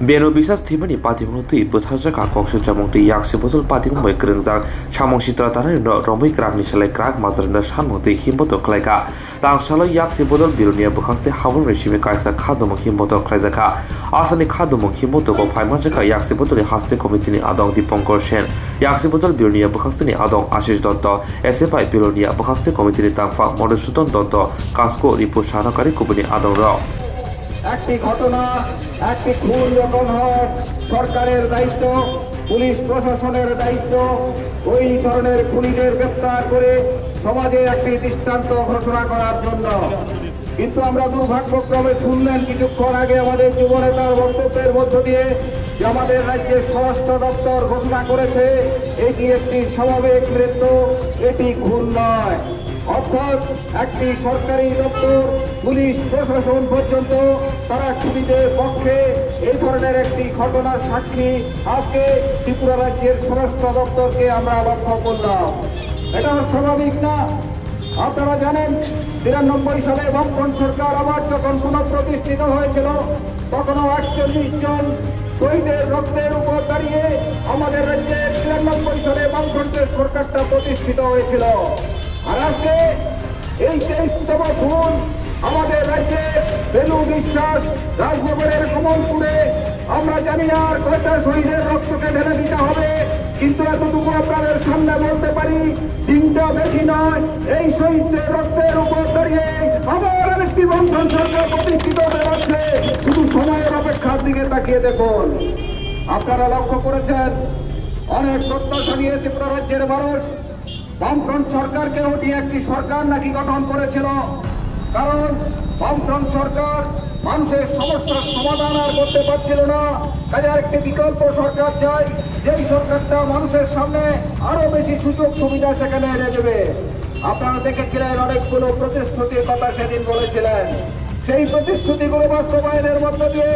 Beno bisa stimani pati menuti bethaja ka koksu jamongti yakse botol pati moi krengjang samong sitra tanai no romoi krakni sele krak mazarna shanmoti himboto klaika tang salo yakse botol birunia bukhaste habon reshime kaisa khadomong himboto klaijaka asani khadomong himboto ko phaimajaka yakse botol haste komitini adong dipankor sen yakse botol birunia bukhaste ni adong ashish dotto SFI birunia bukhaste komitini tangfa modusudon dotto kasko ripo shanakari kubuni adong ro একটি ঘটনা একটি খুন যখন হয় সরকারের দায়িত্ব police প্রশাসনের দায়িত্ব ওই ধরনের খুনিদের গ্রেফতার করে সমাজে একটি দৃষ্টান্ত ঘোষণা করার জন্য কিন্তু আমরা দুর্ভাগ্যক্রমে শুনলেন কিছুক্ষণ আগে আমাদের যুবনেতার বক্তব্যের মধ্য দিয়ে যে আমাদের রাজ্যের স্বরাষ্ট্র দপ্তর ঘোষণা করেছে এটি একটি স্বাভাবিক মৃত্যু এটি খুন নয় অর্থাৎ একটি সরকারি দপ্তর পুলিশ প্রশাসন পর্যন্ত তারা খুনিদের পক্ষে এই ধরনের একটি ঘটনার সাক্ষী আজকে ত্রিপুরা রাজ্যের স্বরাষ্ট্র দপ্তরকে আমরা লক্ষ্য করলাম এটা স্বাভাবিক না আপনারা জানেন ৯২ সালে বামফ্রন্ট সরকার আবার যখন পুনঃপ্রতিষ্ঠিত হয়েছিল তখনও ৪১ জন শহীদের রক্তের উপর দাঁড়িয়ে আমাদের রাজ্যে ৯৩ সালে বামফ্রন্টের সরকারটা প্রতিষ্ঠিত হয়েছিল আর আজকে এই ২৩তম খুন আমাদের রাজ্যে বেনু বিশ্বাস রাজনগরের কমলপুরে আমরা জানি না আর কয়টা শহীদের রক্তকে ঢেলে দিতে হবে কিন্তু এতটুকু আপনাদের সামনে বলতে পারি দিনটা বেশি নয় এই শহীদদের রক্তের উপর দাঁড়িয়ে আবার আরেকটি বামফ্রন্ট সরকার প্রতিষ্ঠিত হতে যাচ্ছে শুধু সময়ের অপেক্ষার দিকে তাকিয়ে দেখুন আপনারা লক্ষ্য করেছেন অনেক প্রত্যাশা নিয়ে ত্রিপুরা রাজ্যের মানুষ বামফ্রন্ট সরকারকে ওটি একটি সরকার নাকি গঠন করেছিল কারণ বামফ্রন্ট সরকার মানুষের সমস্যার সমাধান আর করতে পারছিল না তাই আরেকটি বিকল্প সরকার চাই যেই সরকারটা মানুষের সামনে আরো বেশি সুযোগ সুবিধা সেখানে এনে দেবে আপনারা দেখেছিলেন অনেকগুলো প্রতিশ্রুতির কথা সেদিন বলেছিলেন সেই প্রতিশ্রুতিগুলো বাস্তবায়নের মধ্য দিয়ে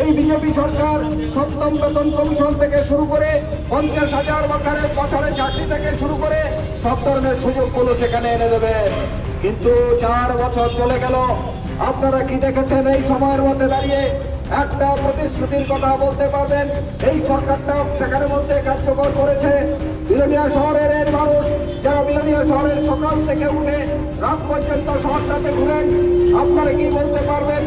এই বিজেপি সরকার ৭ম বেতন কমিশন থেকে শুরু করে ৫০,০০০ বছরের চাকরি থেকে শুরু করে সব ধরনের সুযোগগুলো সেখানে এনে দেবে কিন্তু ৪ বছর চলে গেল আপনারা কি দেখেছেন এই সময়ের মধ্যে দাঁড়িয়ে একটা প্রতিশ্রুতির কথা বলতে পারবেন এই সরকারটা সেখানে মধ্যে কার্যকর করেছে বিলোনিয়া শহরের এই মানুষ যারা বিলোনিয়া শহরের সকাল থেকে উঠে রাত পর্যন্ত শহরটাতে ঘুরেন আপনারা কি বলতে পারবেন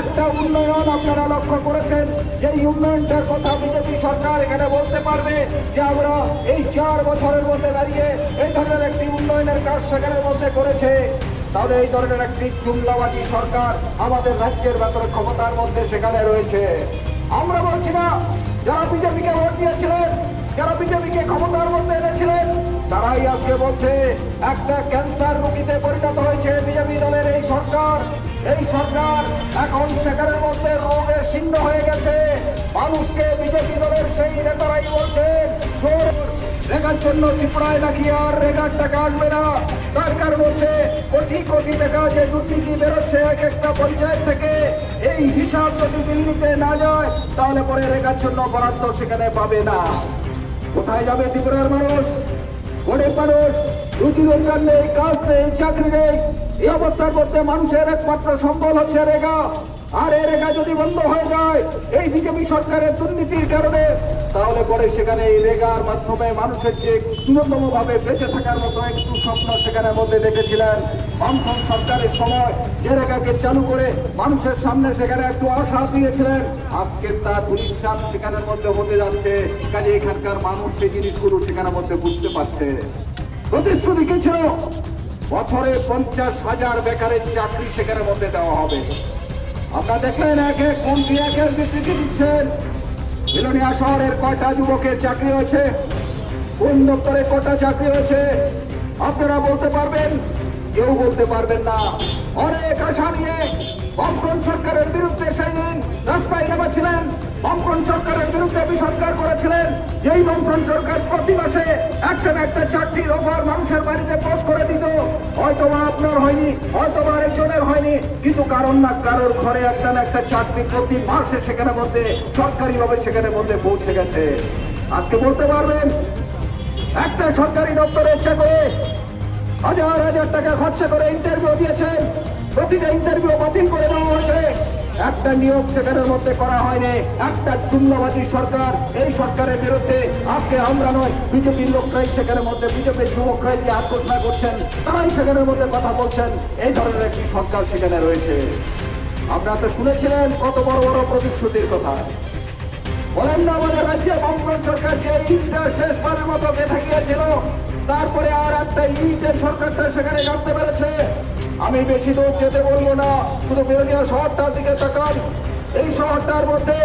একটা উন্নয়ন আপনারা লক্ষ্য করেছেন যেই উন্নয়নটার কথা বিজেপি সরকার এখানে বলতে পারবে যে আমরা এই ৪ বছরের মধ্যে দাঁড়িয়ে এই ধরনের একটি উন্নয়নের কাজ সেখানের মধ্যে করেছে তাহলে এই ধরনের একটি জুমলাবাদী সরকার আমাদের রাজ্যের ব্যাপারে ক্ষমতার মধ্যে সেখানে রয়েছে আমরা বলছি না যারা বিজেপিকে ভোট দিয়েছিলেন যারা বিজেপিকে ক্ষমতার মধ্যে এনেছিলেন তারাই আজকে বলছে একটা ক্যান্সার রোগীতে পরিণত হয়েছে বিজেপি দলের এই সরকার এখন সেখানের মধ্যে রোগের চিহ্ন হয়ে গেছে মানুষকে বিজেপি দলের সেই নেতারাই বলছেন রেগার জন্য ত্রিপুরায় নাকি আর রেগার টাকা আসবে না তার কারণ হচ্ছে কোটি কোটি টাকা যে দুর্নীতি বেরোচ্ছে এক একটা পঞ্চায়েত থেকে এই হিসাব যদি দিল্লিতে না যায় তাহলে পরে রেগার জন্য বরাদ্দ সেখানে পাবে না কোথায় যাবে ত্রিপুরার মানুষ গরিব মানুষ রুজি রোজগার নেই কাজ নেই চাকরি নেই এই অবস্থার মধ্যে মানুষের একমাত্র সম্বল হচ্ছে রেগা আর এই রেগা যদি বন্ধ হয়ে যায় এই বিজেপি সরকারের দুর্নীতির কারণে তাহলে পরে সেখানে এই রেগার মাধ্যমে মানুষের যে ন্যূনতম ভাবে বেঁচে থাকার মতো একটু স্বপ্ন সেখানের মধ্যে দেখেছিলেন বামফ্রন্ট সরকারের সময় যে রেগাকে চালু করে মানুষের সামনে সেখানে একটু আশা দিয়েছিলেন আজকে তা ধূলিসাৎ সেখানের মধ্যে হতে যাচ্ছে কাজে এখানকার মানুষ সেই জিনিসগুলো সেখানের মধ্যে বুঝতে পারছে প্রতিশ্রুতি কি ছিল বছরে ৫০,০০০ বেকারের চাকরি সেখানের মধ্যে দেওয়া হবে আপনারা দেখলেন একে কোন একের বিস্তৃতি দিচ্ছেন বিলোনিয়া শহরের কয়টা যুবকের চাকরি হয়েছে কোন দপ্তরে কয়টা চাকরি হয়েছে আপনারা বলতে পারবেন কেউ বলতে পারবেন না অনেক আশা নিয়ে বামফ্রন্ট সরকারের বিরুদ্ধে সেই দিন রাস্তায় নেমেছিলেন বামফ্রন্ট সরকারের বিরুদ্ধে বিসরকার করেছিলেন যেই বামফ্রন্ট সরকার প্রতি মাসে একটা না একটা চাকরির অফার মানুষের বাড়িতে পোস্ট করে দিত হয়তোবা আপনার হয়নি হয়তোবা আরেকজনের হয়নি কিন্তু কারণ না কারোর ঘরে একটা না একটা চাকরি প্রতি মাসে সেখানে মধ্যে সরকারিভাবে সেখানে মধ্যে পৌঁছে গেছে আজকে বলতে পারবেন একটা সরকারি দপ্তরে ইচ্ছা করে হাজার হাজার টাকা খরচা করে ইন্টারভিউ দিয়েছেন প্রতিটা ইন্টারভিউ বাতিল করে দেওয়া হয়েছে একটা নিয়োগ সেখানের মধ্যে করা হয়নি। একটা চুন্নাবাদী সরকার, এই সরকারের বিরুদ্ধে আজকে আমরা নয়, বিজেপির লোকরাই সেখানের মধ্যে, বিজেপির যুবকরাই যে আত্মঘোষণা করছেন, তারাই সেখানের মধ্যে কথা বলছেন। এই ধরনের একটি সরকার সেখানে রয়েছে। আপনারা তো শুনেছিলেন কত বড় বড় প্রতিশ্রুতির কথা। বলেন না আমাদের রাজ্যে বামফ্রন্ট সরকার যে ইটটা শেষবারের মতো গেঁথে গিয়েছিল, তারপরে আর একটা ইটের সরকারটা সেখানে জানতে পেরেছে। আমি বেশি দূর যেতে বলবো না, শুধু বেরোনিয়া শহরটার দিকে তাকান। এই শহরটার মধ্যে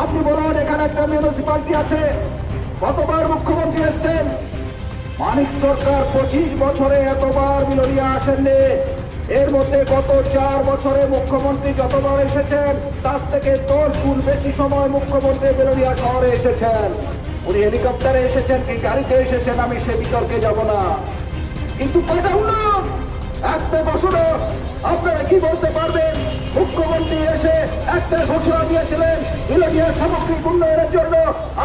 আপনি বলুন, এখানে একটা মিউনিসিপালিটি আছে। কতবার মুখ্যমন্ত্রী এসছেন? মানিক সরকার 25 বছরে এতবার বিলোনিয়া আসেননি। এর মধ্যে গত 4 বছরে মুখ্যমন্ত্রী যতবার এসেছেন, তার থেকে 10 গুণ বেশি সময় মুখ্যমন্ত্রী বিলোনিয়া শহরে এসেছেন। উনি হেলিকপ্টারে এসেছেন কি গাড়িতে এসেছেন, আমি সে বিতর্কে যাব না। কিন্তু কয়টা উন্নয়ন একটা বছরে আপনারা কি বলতে পারবেন? মুখ্যমন্ত্রী এসে একটা ঘোষণা দিয়েছিলেন বিলোনিয়ার সামগ্রিক উন্নয়নের জন্য,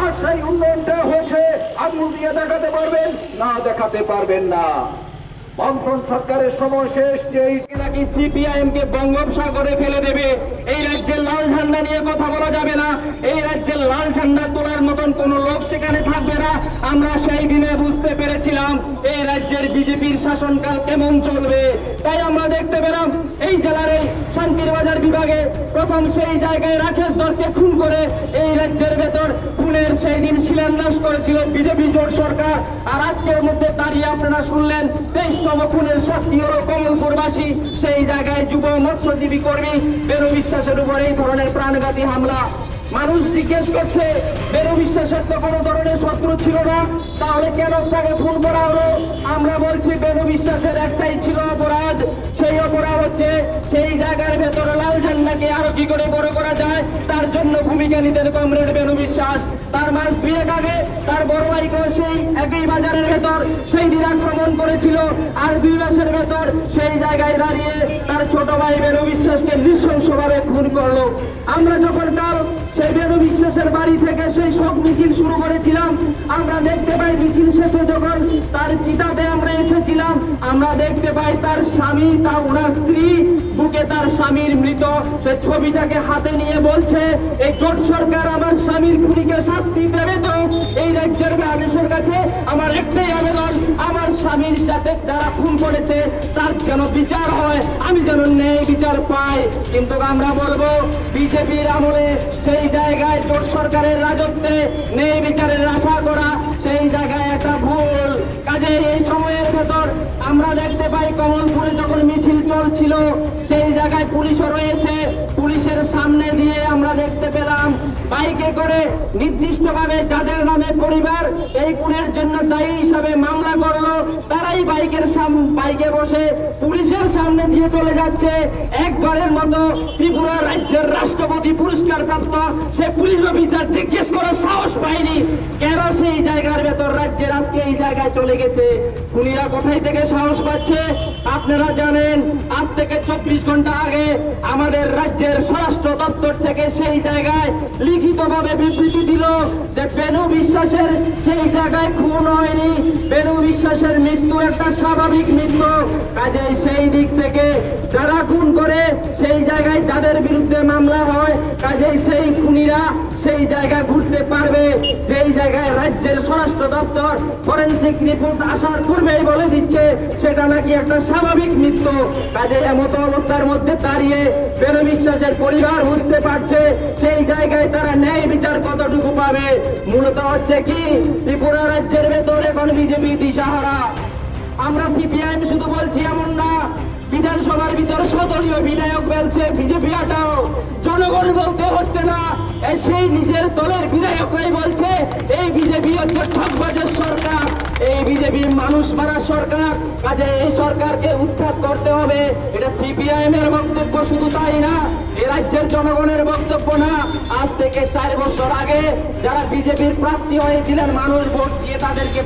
আর সেই উন্নয়নটা হয়েছে আঙুল দিয়ে দেখাতে পারবেন? না, দেখাতে পারবেন না। বামফ্রন্ট সরকারের সময় শেষ। যেই নাকি সিপিআইএম কে বঙ্গোপসাগরে ফেলে দেবে, এই রাজ্যের লাল ঝান্ডা নিয়ে কথা বলা যাবে না, এই রাজ্যের লাল ঝান্ডা তোলার মতন কোন লোক সেখানে থাকবে না। আমরা সেই দিনে বুঝতে পেরেছিলাম এই রাজ্যের বিজেপির শাসনকাল কেমন চলবে। তাই আমরা দেখতে পেলাম এই জেলার এই শান্তিরবাজার বিভাগে প্রথম সেই জায়গায় রাকেশ দরকে খুন করে এই রাজ্যের ভেতর খুনের সেই দিন শিলান্যাস করেছিল বিজেপি জোট সরকার। আর আজকের মধ্যে দাঁড়িয়ে আপনারা শুনলেন 23তম খুনের সাক্ষী হলো কমলপুরবাসী। সেই জায়গায় যুব মৎস্যজীবী কর্মী বেনু বিশ্বাসের উপর এই ধরনের প্রাণঘাতী হামলা। মানুষ জিজ্ঞেস করছে, বেনু বিশ্বাসের তো কোনো ধরনের শত্রু ছিল না, তাহলে কেন তাকে খুন করা হলো? আমরা বলছি বেনু বিশ্বাসের একটাই ছিল অপরাধ। সেই অপরাধ হচ্ছে সেই জায়গার ভেতরে লাল ঝান্ডাকে আরো কি করে বড় করা যায়, তার জন্য ভূমিকা নিতেন কমরেড বেনু বিশ্বাস। তার মাস 2 আগে তার বড় ভাইকে সেই একই বাজারের ভেতর সেই দিন আক্রমণ করেছিল, আর 2 মাসের ভেতর সেই জায়গায় দাঁড়িয়ে তার ছোট ভাই বেনু বিশ্বাসকে নৃশংসভাবে খুন করলো। আমরা যখন কাল সেই বেনু বিশ্বাসের বাড়ি থেকে সেই শোক মিছিল শুরু করেছিলাম, আমরা দেখতে পাই মিছিল শেষে যখন তার চিতাতে আমরা এসেছিলাম, আমরা দেখতে পাই তার স্বামী, তার ওনার স্ত্রী বুকে তার স্বামীর মৃত সেই ছবিটাকে হাতে নিয়ে বলছে, এই জোট সরকার আমার স্বামীর খুনিকে শাস্তি দেবে তো? এই রাজ্যের মানুষের কাছে আমার একটাই আবেদন, আমার স্বামীর যাতে যারা খুন করেছে তার যেন বিচার হয়, আমি যেন ন্যায় বিচার পাই। কিন্তু আমরা বলবো বিজেপির আমলে সেই জায়গায় জোট সরকারের রাজত্বে ন্যায় বিচারের আশা করা সেই জায়গায় একটা ভুল। কাজে এই সময়ের ভেতর আমরা দেখতে পাই কমলপুরে যখন মিছিল চলছিল সেই জায়গায় পুলিশও রয়েছে, পুলিশের সামনে দিয়ে আমরা দেখতে পেলাম বাইকে করে নির্দিষ্টভাবে যাদের নামে পরিবার এই খুনের জন্য দায়ী হিসাবে মামলা করলো, তারাই বাইকে বসে পুলিশের সামনে দিয়ে চলে যাচ্ছে। একবারের মতো ত্রিপুরা রাজ্যের রাষ্ট্রপতি পুরস্কার প্রাপ্ত সে পুলিশ অফিসার জিজ্ঞেস করার সাহস পায়নি কেন সেই জায়গার ভেতর রাজ্যের আজকে এই জায়গায় চলে গেছে। খুনিরা কোথায় থেকে সাহস পাচ্ছে? আপনারা জানেন আজ থেকে 24 ঘন্টা আগে আমাদের রাজ্যের স্বরাষ্ট্র দপ্তর থেকে সেই জায়গায় লিখিতভাবে বিবৃতি দিল যে বেনু বিশ্বাসের সেই জায়গায় খুন হয়নি, বেনু বিশ্বাসের মৃত্যু একটা স্বাভাবিক মৃত্যু। কাজেই সেই দিক থেকে যারা খুন করে সেই জায়গায় যাদের বিরুদ্ধে মামলা হয়, কাজেই সেই খুনিরা সেই জায়গায় ঘুরতে পারবে যেই জায়গায় রাজ্যের স্বরাষ্ট্র দপ্তর ফরেনসিক রিপোর্ট আসার পূর্বেই বলে দিচ্ছে সেটা নাকি একটা স্বাভাবিক মৃত্যু। কাজেই এমতো অবস্থার মধ্যে দাঁড়িয়ে বেনু বিশ্বাসের পরিবার বুঝতে পারছে সেই জায়গায় তারা ন্যায় বিচার কতটুকু পাবে। মূলত হচ্ছে কি ত্রিপুরা রাজ্যের ভেতর এখন বিজেপি দিশাহারা। আমরা সিপিআইএম শুধু বলছি এমন না, বিধানসভার ভিতর সদলীয় বিধায়ক বলছে বিজেপি হটাও, জনগণ বলতে হচ্ছে না, সেই নিজের দলের বিধায়করাই বলছে এই বিজেপি হচ্ছে ঠকবাজের সরকার, এই বিজেপি মানুষ মারার সরকার। কাজে এই সরকারকে উৎখাত করতে হবে। এটা সিপিআইএম এর বক্তব্য শুধু তাই না, এ রাজ্যের জনগণের বক্তব্য না। আজ থেকে 4 বছর আগে যারা বিজেপির প্রার্থী হয়েছিলেন, মানুষ ভোট দিয়ে তাদেরকে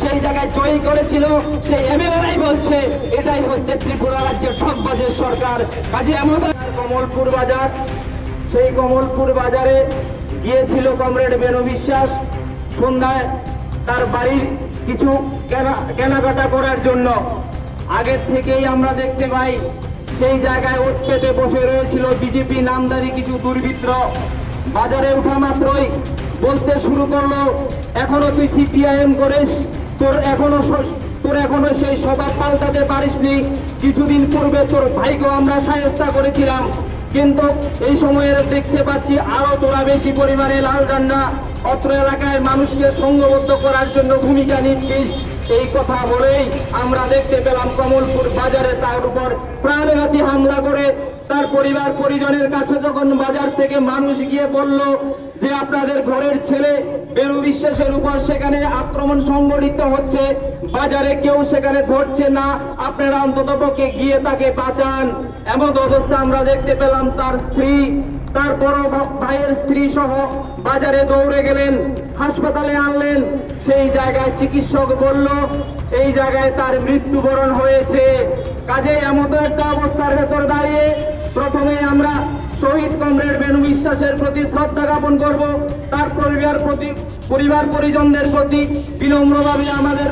সেই জায়গায় জয়ী করেছিল, সেই এমএলএরাই বলছে এটাই হচ্ছে ত্রিপুরা রাজ্যের ঠকবাজের সরকার। কাজে এমন কমলপুর বাজার, সেই কমলপুর বাজারে গিয়েছিল কমরেড বেনু বিশ্বাস সন্ধ্যায় তার বাড়ির কিছু কেনাকাটা করার জন্য। আগের থেকেই আমরা দেখতে পাই সেই জায়গায় ওত পেতে বসে রয়েছিল বিজেপি নামধারী কিছু দুর্বৃত্ত। বাজারে ওঠা মাত্রই বলতে শুরু করলো, এখনো তুই সিপিআইএম করিস, তোর এখনো সেই স্বভাব পাল্টাতে পারিসনি। কিছুদিন পূর্বে তোর ভাইকেও আমরা শায়েস্তা করেছিলাম, কিন্তু এই সময়ে দেখতে পাচ্ছি আরো তোরা বেশি পরিমাণে লাল ঝান্ডা অত্র এলাকায় মানুষকে সংঘবদ্ধ করার জন্য ভূমিকা নিচ্ছিস। এই কথা বলেই আমরা দেখতে পেলাম কমলপুর বাজারে তার উপর প্রাণঘাতী হামলা করে তার পরিবার পরিজনের কাছে যখন বাজার থেকে মানুষ গিয়ে বলল যে আপনাদের ঘরের ছেলে বেনু বিশ্বাসের উপর সেখানে আক্রমণ সংঘটিত হচ্ছে, বাজারে কেউ সেখানে ধরছে না, আপনারা অন্ততপক্ষে গিয়ে তাকে বাঁচান। এমন অবস্থা আমরা দেখতে পেলাম তার স্ত্রী, তার বড় ভাইয়ের স্ত্রী সহ বাজারে দৌড়ে গেলেন, হাসপাতালে আনলেন। সেই জায়গায় চিকিৎসক বলল এই জায়গায় তার মৃত্যুবরণ হয়েছে। কাজে এমন একটা অবস্থার ভেতর দাঁড়িয়ে প্রথমে আমরা শহীদ কমরেড বেনু বিশ্বাসের প্রতি শ্রদ্ধা জ্ঞাপন করব, তার পরিবার পরিজনদের প্রতি বিনম্রভাবে আমাদের